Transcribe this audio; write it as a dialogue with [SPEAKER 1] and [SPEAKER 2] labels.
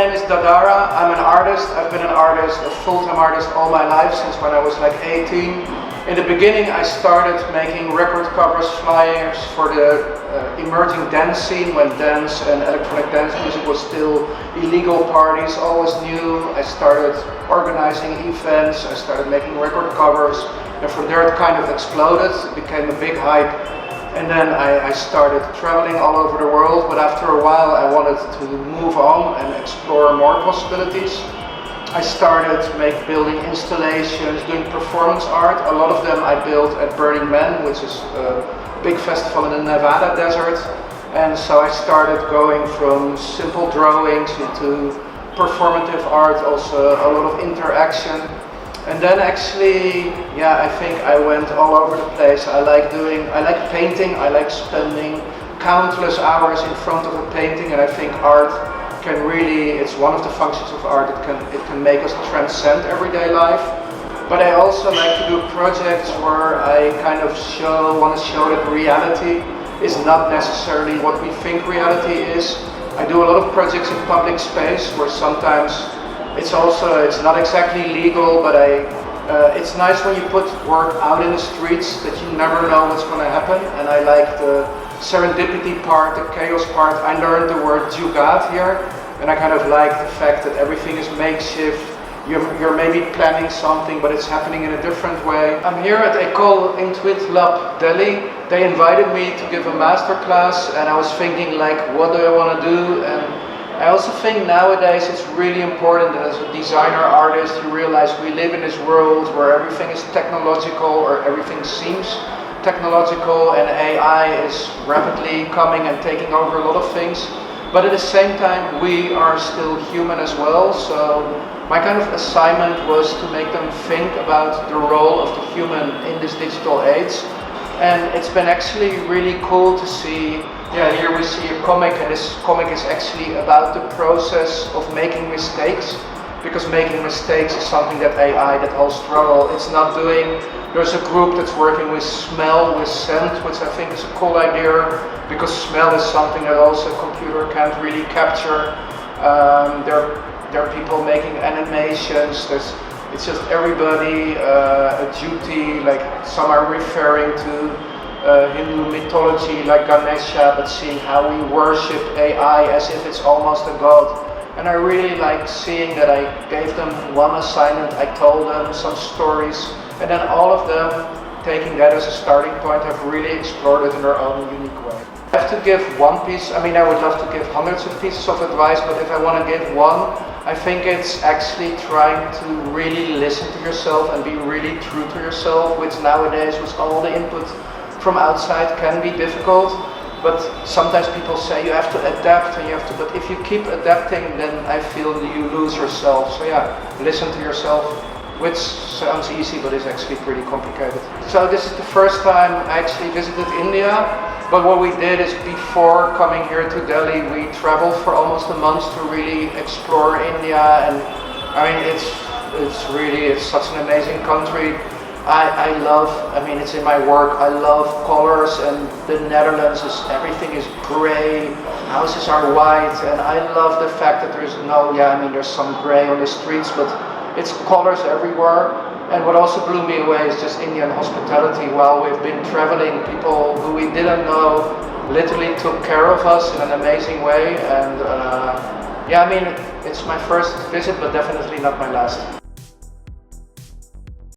[SPEAKER 1] name is Dadara. I'm an artist. I've been an artist, a full-time artist all my life since when I was like 18. In the beginning I started making record covers, flyers for the emerging dance scene when dance and electronic dance music was still illegal parties, always new. I started organizing events, I started making record covers, and from there it kind of exploded. It became a big hype. And then I started traveling all over the world, but after a while I wanted to move on and explore more possibilities. I started building installations, doing performance art. A lot of them I built at Burning Man, which is a big festival in the Nevada desert. And so I started going from simple drawings into performative art, also a lot of interaction. And then actually, yeah, I think I went all over the place. I like painting, I like spending countless hours in front of a painting, and I think art can really, it's one of the functions of art, it can make us transcend everyday life. But I also like to do projects where I kind of want to show that reality is not necessarily what we think reality is. I do a lot of projects in public space where sometimes it's not exactly legal, but it's nice when you put work out in the streets that you never know what's going to happen. And I like the serendipity part, the chaos part. I learned the word jugaad here, and I kind of like the fact that everything is makeshift. You're maybe planning something, but it's happening in a different way. I'm here at École Intuit Lab, Delhi. They invited me to give a master class, and I was thinking like, what do I want to do? And I also think nowadays it's really important that as a designer artist you realize we live in this world where everything is technological, or everything seems technological, and AI is rapidly coming and taking over a lot of things. But at the same time we are still human as well, so my kind of assignment was to make them think about the role of the human in this digital age. And it's been actually really cool to see. Yeah, here we see a comic, and this comic is actually about the process of making mistakes, because making mistakes is something that AI, that whole struggle, it's not doing. There's a group that's working with smell, with scent, which I think is a cool idea, because smell is something that also a computer can't really capture. There are people making animations. It's just everybody a duty, like some are referring to Hindu mythology like Ganesha, but seeing how we worship AI as if it's almost a god. And I really like seeing that I gave them one assignment, I told them some stories, and then all of them, taking that as a starting point, have really explored it in their own unique way. I have to give one piece, I mean I would love to give hundreds of pieces of advice, but if I want to give one, I think it's actually trying to really listen to yourself and be really true to yourself, which nowadays with all the input from outside can be difficult. But sometimes people say you have to adapt, and but if you keep adapting, then I feel you lose yourself. So yeah, listen to yourself, which sounds easy but is actually pretty complicated. So this is the first time I actually visited India, but what we did is before coming here to Delhi, we traveled for almost a month to really explore India. And I mean, it's such an amazing country. I mean, it's in my work, I love colors, and the Netherlands everything is gray, houses are white, and I love the fact that there's some gray on the streets, but it's colors everywhere. And what also blew me away is just Indian hospitality. While we've been traveling, people who we didn't know literally took care of us in an amazing way. And yeah, I mean, it's my first visit, but definitely not my last.